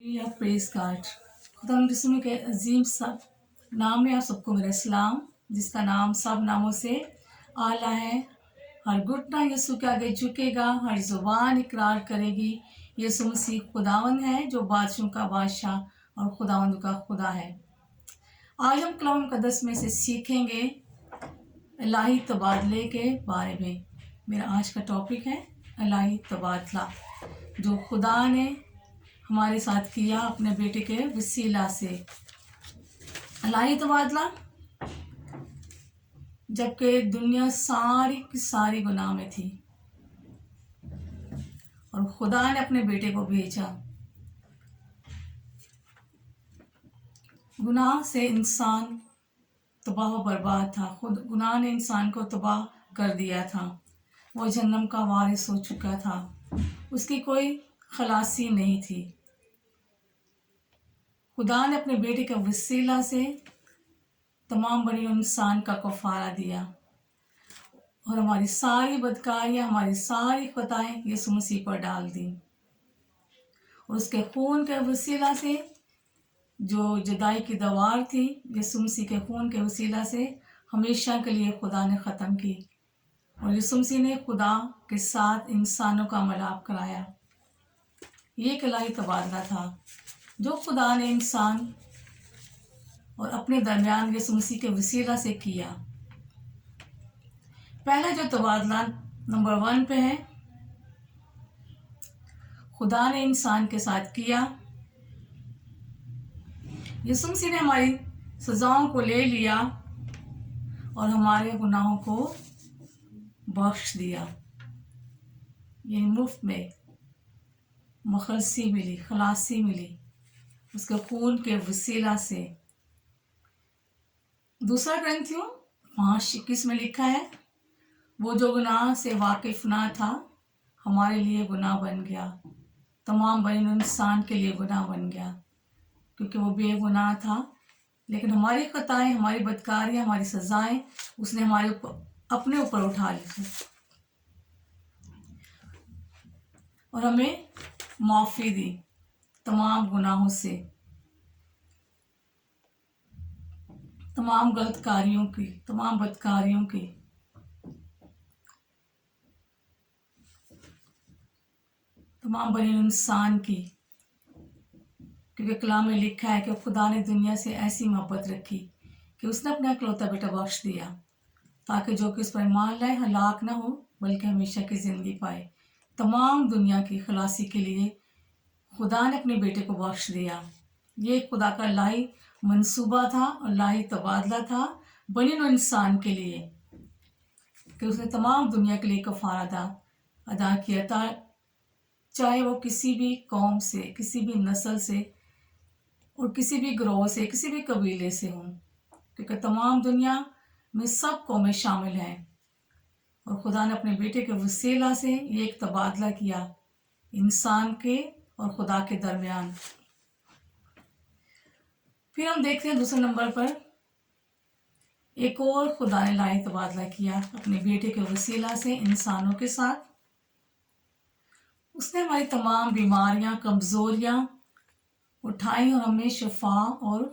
या press card. खुदा जिस्म के अजीम सब नाम में आप सबको मेरा इस्लाम, जिसका नाम सब नामों से आला है। हर घुटना यीशु के आगे झुकेगा, हर जुबान इकरार करेगी यीशु मसीह खुदावंद है, जो बादशाहों का बादशाह और खुदावंद का खुदा है। आज हम कलाम मुक़द्दस में से सीखेंगे इलाही तबादले के बारे में। मेरा आज का टॉपिक है इलाही तबादला, जो खुदा ने हमारे साथ किया अपने बेटे के वसीला से। इलाही तबादला, जबकि दुनिया सारी की सारी गुनाह में थी और खुदा ने अपने बेटे को भेजा। गुनाह से इंसान तबाह व बर्बाद था। खुद गुनाह ने इंसान को तबाह कर दिया था। वो जन्नम का वारिस हो चुका था, उसकी कोई खलासी नहीं थी। खुदा ने अपने बेटे के वसीला से तमाम बड़ी इंसान का कफारा दिया और हमारी सारी बदकारियाँ, हमारी सारी खताएं यीशु मसीह पर डाल दी। और उसके खून के वसीला से जो जुदाई की दीवार थी, यीशु मसीह के खून के वसीला से हमेशा के लिए खुदा ने ख़त्म की और यीशु मसीह ने खुदा के साथ इंसानों का मिलाप कराया। ये एक इलाही तबादला था जो खुदा ने इंसान और अपने दरमियान यीशु मसीह के वसीला से किया। पहला जो तबादला नंबर 1 पे है, खुदा ने इंसान के साथ किया। यीशु मसीह ने हमारी सजाओं को ले लिया और हमारे गुनाहों को बख्श दिया। ये मुफ्त में मुखलसी मिली, खलासी मिली उसके खून के वसीला से। दूसरा ग्रंथियों 5:21 में लिखा है, वो जो गुनाह से वाकिफ ना था हमारे लिए गुनाह बन गया, तमाम बनी इंसान के लिए गुनाह बन गया, क्योंकि वो बेगुनाह था। लेकिन हमारी खताएं, हमारी बदकारियां, हमारी सजाएं उसने हमारे अपने ऊपर उठा ली और हमें माफ़ी दी तमाम गुनाहों से, तमाम गलत कारियों की, तमाम बदकारियों की। तमाम बनी इंसान की, क्योंकि कलाम में लिखा है कि खुदा ने दुनिया से ऐसी मोहब्बत रखी कि उसने अपना इकलौता बेटा बख्श दिया, ताकि जो कि उस पर ईमान लाए हलाक ना हो बल्कि हमेशा की ज़िंदगी पाए। तमाम दुनिया की खलासी के लिए खुदा ने अपने बेटे को बख्श दिया। ये खुदा का इलाही मंसूबा था और इलाही तबादला था बनी इंसान के लिए, कि उसने तमाम दुनिया के लिए कफारा अदा किया था, चाहे वो किसी भी कौम से, किसी भी नस्ल से और किसी भी ग्रोह से, किसी भी कबीले से हों, क्योंकि तमाम दुनिया में सब कौमें शामिल हैं। और खुदा ने अपने बेटे के वसीला से ये एक तबादला किया इंसान के और खुदा के दरमियान। फिर हम देखते हैं दूसरे नंबर पर एक और खुदा ने इलाही तबादला किया अपने बेटे के वसीला से इंसानों के साथ। उसने हमारी तमाम बीमारियां, कमज़ोरियां उठाई और हमें शिफा और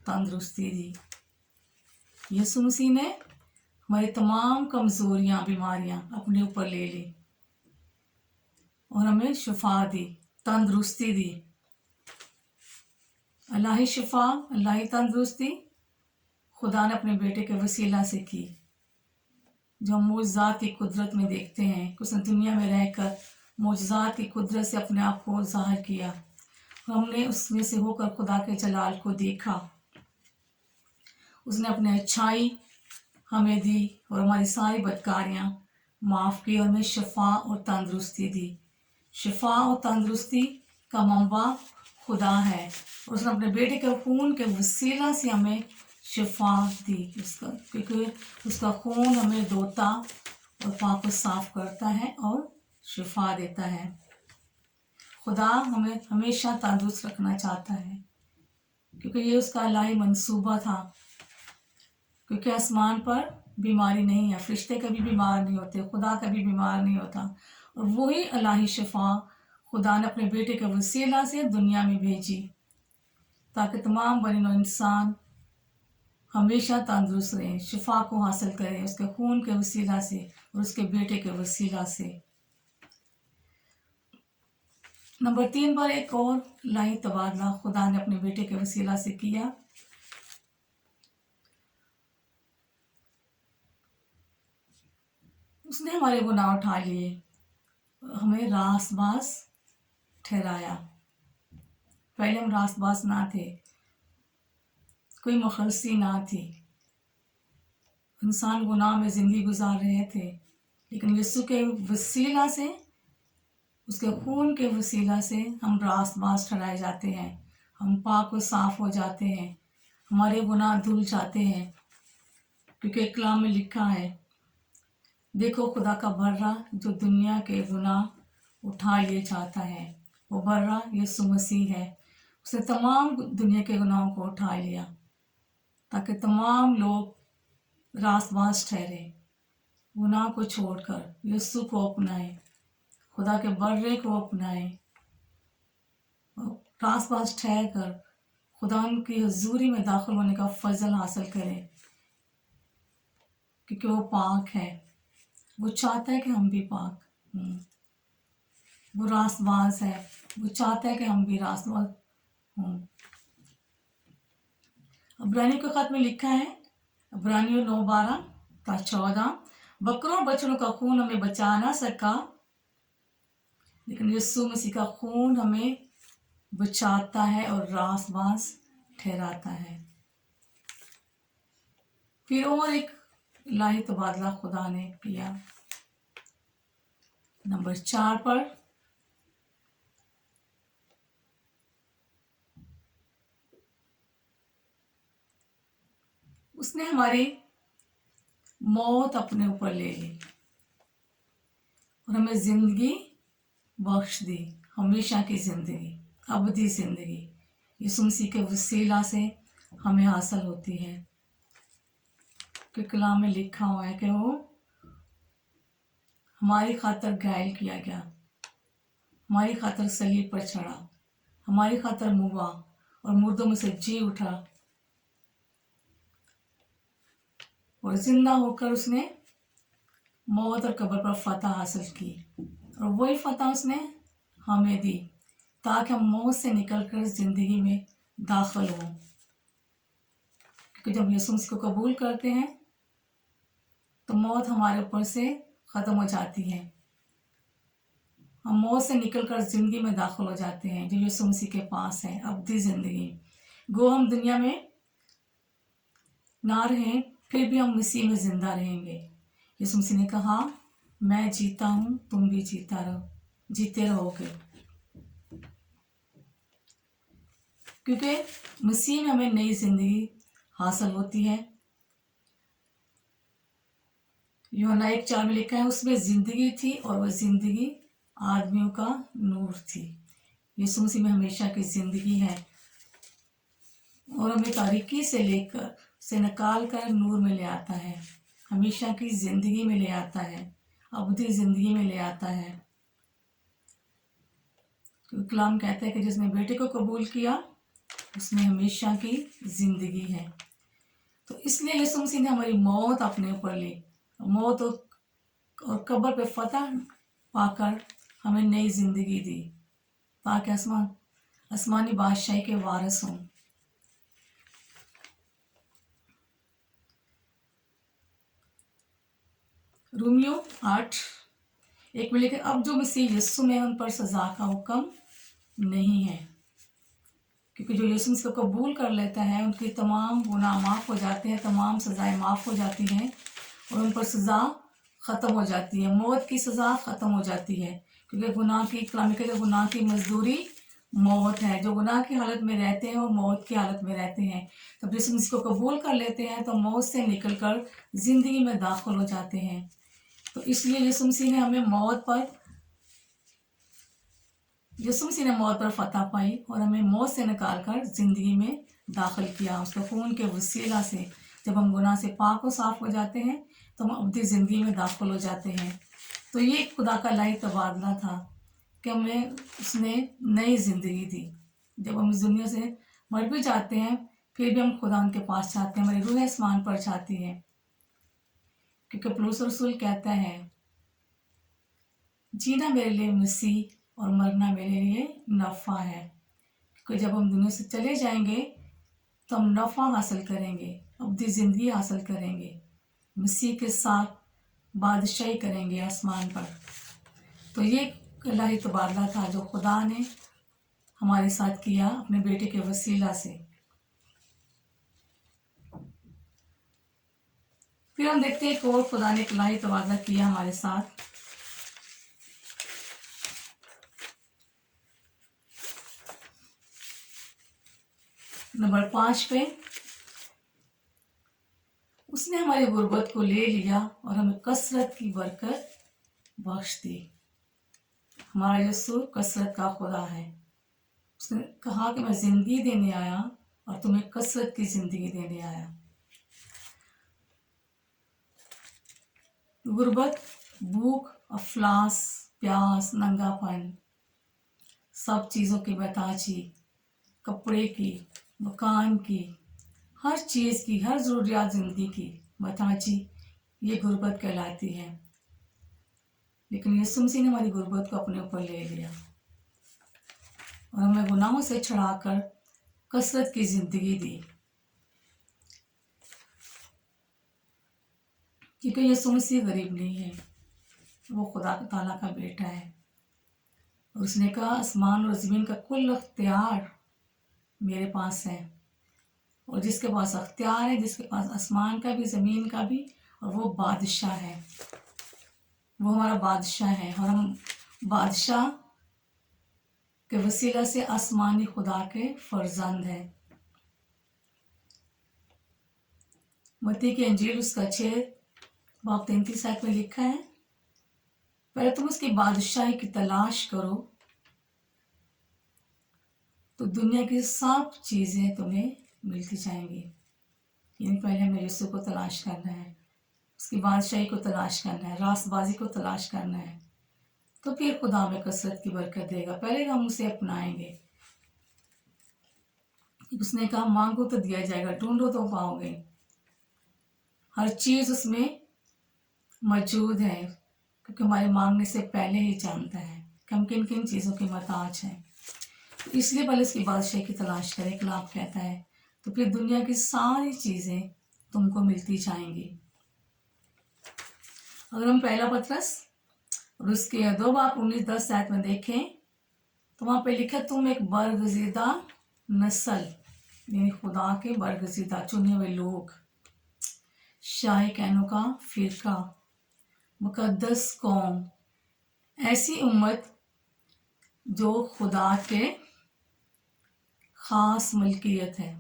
तंदुरुस्ती दी। यीशु मसीह ने हमारी तमाम कमज़ोरियां, बीमारियां अपने ऊपर ले ली और हमें शिफा दी, तंदुरुस्ती दी। इलाही शिफा, इलाही तंदुरुस्ती खुदा ने अपने बेटे के वसीला से की, जो हम मौजज़ात की कुदरत में देखते हैं कि उसने दुनिया में रहकर मौजज़ात की कुदरत से अपने आप को ज़ाहिर किया। हमने उसमें से होकर खुदा के जलाल को देखा। उसने अपने अच्छाई हमें दी और हमारी सारी बदकारियाँ माफ़ की और हमें शिफा और तंदुरुस्ती दी। शिफा और तंदुरुस्ती का मंबा खुदा है और उसने अपने बेटे के खून के वसीला से हमें शिफा दी, क्योंकि उसका खून हमें धोता और पाक साफ करता है और शिफा देता है। खुदा हमें हमेशा तंदुरुस्त रखना चाहता है, क्योंकि ये उसका इलाही मंसूबा था। क्योंकि आसमान पर बीमारी नहीं है, फरिश्ते कभी बीमार नहीं होते, खुदा कभी बीमार नहीं होता। और वही इलाही शिफा खुदा ने अपने बेटे के वसीला से दुनिया में भेजी ताकि तमाम बनी नौ इंसान हमेशा तंदुरुस्त रहें, शिफा को हासिल करें उसके खून के वसीला से और उसके बेटे के वसीला से। नंबर 3 पर एक और लाही तबादला खुदा ने अपने बेटे के वसीला से किया। उसने हमारे गुनाह उठा लिए, हमें रासबाज ठहराया। पहले हम रासबाज ना थे, कोई मुखलसी ना थी, इंसान गुनाह में ज़िंदगी गुजार रहे थे, लेकिन यीशु के वसीला से, उसके खून के वसीला से हम रासबाज ठहराए जाते हैं, हम पाक व साफ़ हो जाते हैं, हमारे गुनाह धुल जाते हैं। क्योंकि कलाम में लिखा है, देखो खुदा का बर्रा जो दुनिया के गुनाह उठा लिए जाता है, वो बर्रा यीशु मसीह है। उसने तमाम दुनिया के गुनाहों को उठा लिया ताकि तमाम लोग रासबाज ठहरे, गुनाह को छोड़कर यीशु को अपनाएं, खुदा के बर्रे को अपनाएं, रासबाज ठहर कर खुदा की हजूरी में दाखिल होने का फजल हासिल करें। क्योंकि वो पाक है, वो चाहता है कि हम भी पाक वो रासबाज है, वो चाहता है कि हम भी रासबाज हों। इब्रानियों के खत में लिखा है, इब्रानियों 9:12-14, बकरों और बछड़ों का खून हमें बचा ना सका, लेकिन यीशु मसीह का खून हमें बचाता है और रासबाज ठहराता है। फिर और एक इलाही तबादला खुदा ने किया। नंबर 4 पर उसने हमारी मौत अपने ऊपर ले ली और हमें जिंदगी बख्श दी, हमेशा की जिंदगी, अबदी जिंदगी यीशु मसीह के वसीला से हमें हासिल होती है। कि कलाम में लिखा हुआ है कि वो हमारी खातर घायल किया गया, हमारी खातर सलीब पर चढ़ा, हमारी खातर मुआ और मुर्दों में से जी उठा और जिंदा होकर उसने मौत और कब्र पर फतह हासिल की और वही फतह उसने हमें दी ताकि हम मौत से निकलकर जिंदगी में दाखिल हों। क्योंकि जब यीशु मसीह को कबूल करते हैं तो मौत हमारे ऊपर से ख़त्म हो जाती है, हम मौत से निकलकर ज़िंदगी में दाखिल हो जाते हैं जो यीशु मसीह के पास है, अब्दी ज़िंदगी। गो हम दुनिया में ना रहें, फिर भी हम मसीह में ज़िंदा रहेंगे। यीशु मसीह ने कहा, मैं जीता हूँ, तुम भी जीते रहोगे। क्योंकि मसीह में हमें नई ज़िंदगी हासिल होती है। यूहन्ना 1:4 में लिखा है, उसमें ज़िंदगी थी और वह ज़िंदगी आदमियों का नूर थी। यीशु मसीह में हमेशा की ज़िंदगी है और हमें तारीकी से निकाल कर नूर में ले आता है, हमेशा की ज़िंदगी में ले आता है, अबदी ज़िंदगी में ले आता है। क्योंकि कलाम कहता है कि जिसने बेटे को कबूल किया उसमें हमेशा की ज़िंदगी है। तो इसलिए यीशु मसीह ने हमारी मौत अपने ऊपर ली, मौत और कब्र पे फतह पाकर हमें नई ज़िंदगी दी ताकि आसमानी बादशाही के वारिस हों। रोमियो 8:1 में लिखे, अब जो मसीह यीशु में उन पर सज़ा का हुक्म नहीं है, क्योंकि जो यीशु मसीह को कबूल कर लेता है उनके तमाम गुनाह माफ़ हो जाते हैं, तमाम सज़ाएं माफ़ हो जाती हैं और उन पर सज़ा ख़त्म हो जाती है, मौत की सज़ा ख़त्म हो जाती है। क्योंकि गुनाह की मजदूरी मौत है। जो गुनाह की हालत में रहते हैं वो मौत की हालत में रहते हैं। तब यीशु मसीह को कबूल कर लेते हैं तो मौत से निकलकर ज़िंदगी में दाखिल हो जाते हैं। तो इसलिए यीशु मसीह ने मौत पर फतह पाई और हमें मौत से निकाल कर ज़िंदगी में दाखिल किया उसके खून के वसीला से। जब हम गुनाह से पाक और साफ़ हो जाते हैं तो हम अब्दी ज़िंदगी में दाखिल हो जाते हैं। तो ये खुदा का इलाही तबादला था कि हमें उसने नई ज़िंदगी दी। जब हम इस दुनिया से मर भी जाते हैं फिर भी हम खुदा के पास जाते हैं, हमारी रूह आसमान पर जाती है। क्योंकि पौलुस रसूल कहता है, जीना मेरे लिए मसीह और मरना मेरे लिए नफ़ा है। क्योंकि जब हम दुनिया से चले जाएंगे तो हम नफ़ा हासिल करेंगे, अब्दी ज़िंदगी हासिल करेंगे, मसीह के साथ बादशाही करेंगे आसमान पर। तो ये इलाही तबादला था जो खुदा ने हमारे साथ किया अपने बेटे के वसीला से। फिर हम देखते हैं एक और खुदा ने इलाही तबादला किया हमारे साथ। नंबर 5 पे, उसने हमारी गुर्बत को ले लिया और हमें कसरत की बरकत बख्श दी। हमारा यीशु कसरत का खुदा है। उसने कहा कि मैं जिंदगी देने आया और तुम्हें कसरत की जिंदगी देने आया। गुर्बत, भूख, अफलास, प्यास, नंगापन, सब चीज़ों की महताजी, कपड़े की, मकान की, हर चीज़ की, हर ज़रूरियात ज़िंदगी की महताजी, ये गुर्बत कहलाती है। लेकिन यीशु मसीह ने हमारी गुर्बत को अपने ऊपर ले लिया और हमें गुनाहों से छुड़ाकर कसरत की ज़िंदगी दी। क्योंकि यीशु मसीह गरीब नहीं है, वो खुदा ताला का बेटा है। और उसने कहा, आसमान और ज़मीन का कुल अख्तियार मेरे पास है। और जिसके पास अख्तियार है, जिसके पास आसमान का भी ज़मीन का भी, और वो बादशाह है, वो हमारा बादशाह है। और हम बादशाह के वसीला से आसमानी खुदा के फर्जंद हैं। मत्ती की अंजील उसका 6 बाब 33 आयत में लिखा है, पहले तुम उसकी बादशाही की तलाश करो तो दुनिया की सब चीज़ें तुम्हें मिलती जाएंगी। यानी पहले हमें यीशु को तलाश करना है, उसकी बादशाही को तलाश करना है, रास्तबाजी को तलाश करना है, तो फिर खुदा हमें कसरत की बरकत देगा। पहले हम उसे अपनाएंगे। उसने कहा, मांगो तो दिया जाएगा, ढूंढो तो पाओगे। हर चीज़ उसमें मौजूद है, क्योंकि हमारे मांगने से पहले ही जानता है कि हम किन किन चीज़ों के मोहताज हैं। तो इसलिए पहले उसकी बादशाही की तलाश करें। कलाम कहता है, तो फिर दुनिया की सारी चीज़ें तुमको मिलती जाएंगी। अगर हम पहला पत्रस और उसके 2 बाब 19-10 आयत में देखें तो वहाँ पे लिखा, तुम एक बरगजीदा नस्ल, यानी खुदा के बरगजीदा चुने हुए लोग, शाही कहनों का फिरका, मुकद्दस कौम, ऐसी उम्मत जो खुदा के खास मलकियत है।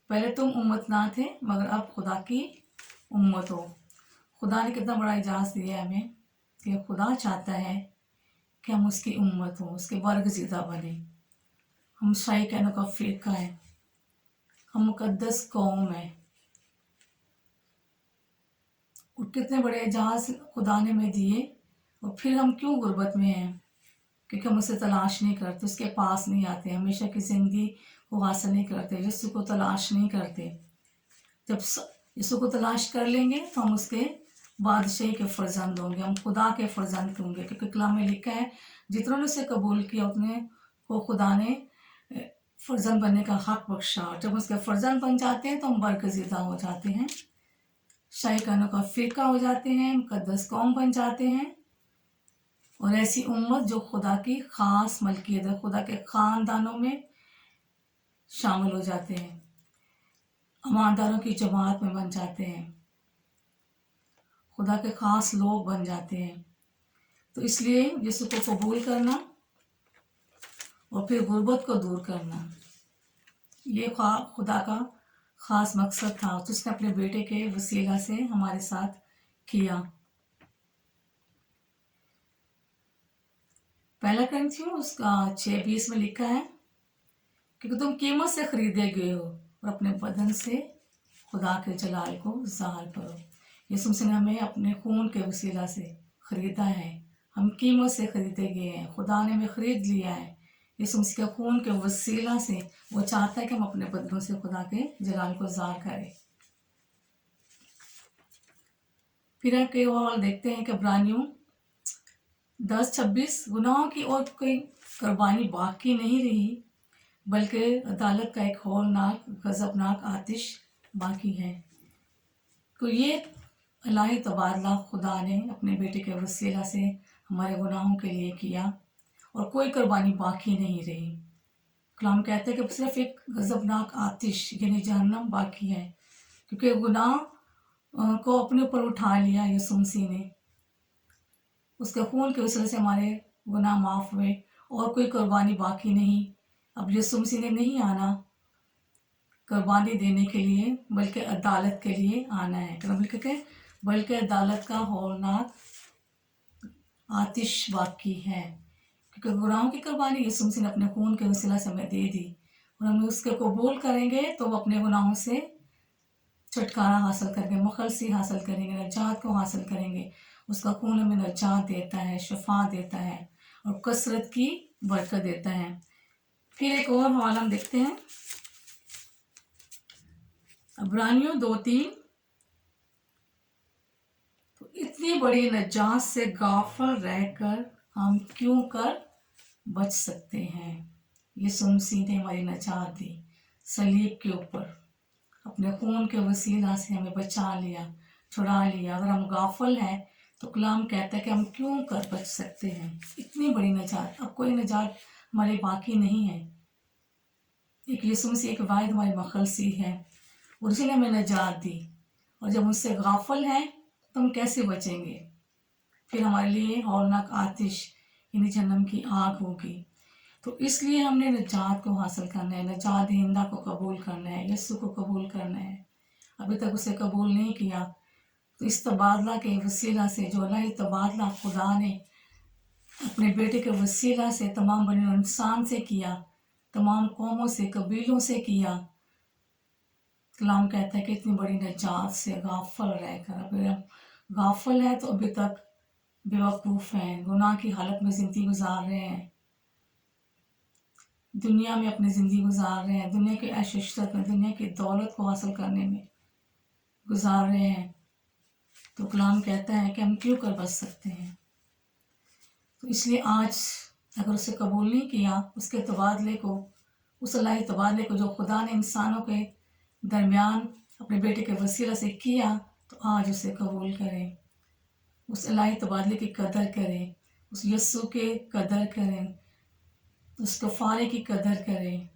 पहले तुम उम्मत ना थे, मगर अब खुदा की उम्मत हो। खुदा ने कितना बड़ा इजाज़ दिया हमें कि खुदा चाहता है कि हम उसकी उम्मत हो, उसके बरगजीदा बने। हम शाही कहनों का फिरका है, हम मुकद्दस कौम है। और कितने बड़े इजाज़ खुदा ने हमें दिए। और फिर हम क्यों गुर्बत में हैं? क्योंकि हम उसे तलाश नहीं करते, उसके पास नहीं आते, हमेशा की ज़िंदगी को हासिल नहीं करते, यीशु को तलाश नहीं करते। जब यीशु को तलाश कर लेंगे तो हम उसके बादशाही के फर्जंद होंगे, हम खुदा के फर्जंद होंगे। क्योंकि कलाम में लिखा है, जितनों ने उसे कबूल किया उतने को खुदा ने फर्जंद बनने का हक बख्शा। और जब उसके फर्जंद बन जाते हैं तो हम बरगजीदा हो जाते हैं, शाही कहनों का फिरका हो जाते हैं, मुकद्दस कौम बन जाते हैं। और ऐसी उम्मत जो खुदा की खास मलकियत है, खुदा के खानदानों में शामिल हो जाते हैं, ईमानदारों की जमात में बन जाते हैं, खुदा के खास लोग बन जाते हैं। तो इसलिए यीशु को कबूल करना और फिर गुर्बत को दूर करना, ये खुदा का खास मकसद था तो उसने अपने बेटे के वसीला से हमारे साथ किया। पहला करंथियों उसका 6:20 में लिखा है, क्योंकि तुम कीमत से खरीदे गए हो और अपने बदन से खुदा के जलाल को ज़ाहिर करो। यीशु मसीह ने हमें अपने खून के वसीला से खरीदा है, हम कीमत से खरीदे गए हैं, खुदा ने हमें खरीद लिया है। यीशु मसीह के खून के वसीला से वो चाहता है कि हम अपने बदलों से खुदा के जलाल को ज़ाहिर करें। फिर कई और देखते हैं कि इब्रानियों 10:26 गुनाहों की और कोई कुर्बानी बाकी नहीं रही, बल्कि अदालत का एक हौलनाक गजबनाक आतिश बाकी है। तो ये इलाही तबादला खुदा ने अपने बेटे के वसीला से हमारे गुनाहों के लिए किया और कोई कुर्बानी बाकी नहीं रही। कलाम कहते हैं कि सिर्फ एक गजबनाक आतिश यानी जहन्नम बाकी है, क्योंकि गुनाह को अपने ऊपर उठा लिया यीशु मसीह ने। उसके खून के वसीले से हमारे गुनाह माफ़ हुए और कोई कुर्बानी बाकी नहीं। अब यीशु मसीह ने नहीं आना कुर्बानी देने के लिए, बल्कि अदालत के लिए आना है। बल्कि अदालत का हौलनाक आतिश बाकी है, क्योंकि गुनाहों की कुर्बानी यीशु मसीह ने अपने खून के वसीला से हमें दे दी और हम उसके कबूल करेंगे तो वो अपने गुनाहों से छुटकारा हासिल करेंगे, मुखलसी हासिल करेंगे, नजात को हासिल करेंगे। उसका खून हमें नजात देता है, शफा देता है और कसरत की बरकत देता है। फिर एक और हवाला हम देखते हैं, इब्रानियों 2:3। तो इतनी बड़ी नजात से गाफिल रहकर हम क्यों कर बच सकते हैं। यीशु मसीह ने हमारी नजात दी सलीब के ऊपर, अपने खून के वसीला से हमें बचा लिया, छुड़ा लिया। अगर हम गाफिल हैं तो कलाम कहता है कि हम क्यों कर बच सकते हैं। इतनी बड़ी नजात, अब कोई नजात हमारे बाकी नहीं है। एक यीशु मसीह एक वाहिद हमारी मखलसी है और उसी ने हमें नजात दी, और जब उससे गाफिल हैं तो हम कैसे बचेंगे। फिर हमारे लिए हौलनाक आतिश यानी जहन्नम की आग होगी। तो इसलिए हमने नजात को हासिल करना है, नजात दहिंदा को कबूल करना है, यीशु को कबूल करना है। अभी तक उसे कबूल नहीं किया तो इस तबादला के वसीला से, जो अल्लाह तबादला खुदा ने अपने बेटे के वसीला से तमाम बने इंसान से किया, तमाम कौमों से, कबीलों से किया, कलाम कहता है कि इतनी बड़ी नजात से गाफिल रहकर, अभी हम गाफिल है तो अभी तक बेवकूफ़ हैं, गुनाह की हालत में ज़िंदगी गुजार रहे हैं, दुनिया में अपनी ज़िंदगी गुजार रहे हैं, दुनिया के ऐश इशरत में, दुनिया की दौलत को हासिल करने में गुजार रहे हैं। तो कलाम कहता है कि हम क्यों कर बच सकते हैं। तो इसलिए आज अगर उसे कबूल नहीं किया, उसके तबादले को, उस अल्लाही तबादले को जो खुदा ने इंसानों के दरमियान अपने बेटे के वसीला से किया, तो आज उसे कबूल करें, उस इलाही तबादले की कदर करें, उस यस्सु के कदर करें, उस कफ़ारे की कदर करें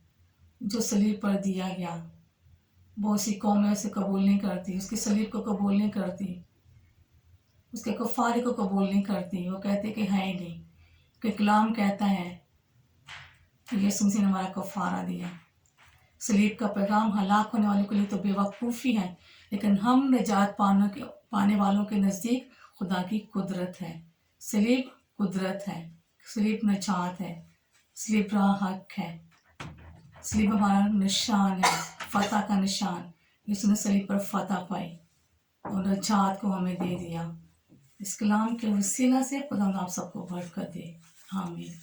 जो सलीब पर दिया गया। बहुत सी कौमें उसे कबूल नहीं करती, उसकी सलीब को कबूल नहीं करती, उसके कफ़ारे को कबूल नहीं करती। वो कहते कि है ही नहीं, कि कलाम कहता है कि यीशु मसीह ने हमारा कफ़ारा दिया। सलीब का पैगाम हलाक होने वालों के लिए तो बेवकूफ़ी है, लेकिन हम निजात पाने वालों के नज़दीक खुदा की कुदरत है। सलीब कुदरत है, सलीब नजात है, सलीब राह हक है, सलीब हमारा निशान है, फतह का निशान। यीशु ने सलीब पर फतह पाई और नजात को हमें दे दिया। इस कलाम के वसीला से खुदा आप सबको बरकत दे। आमीन।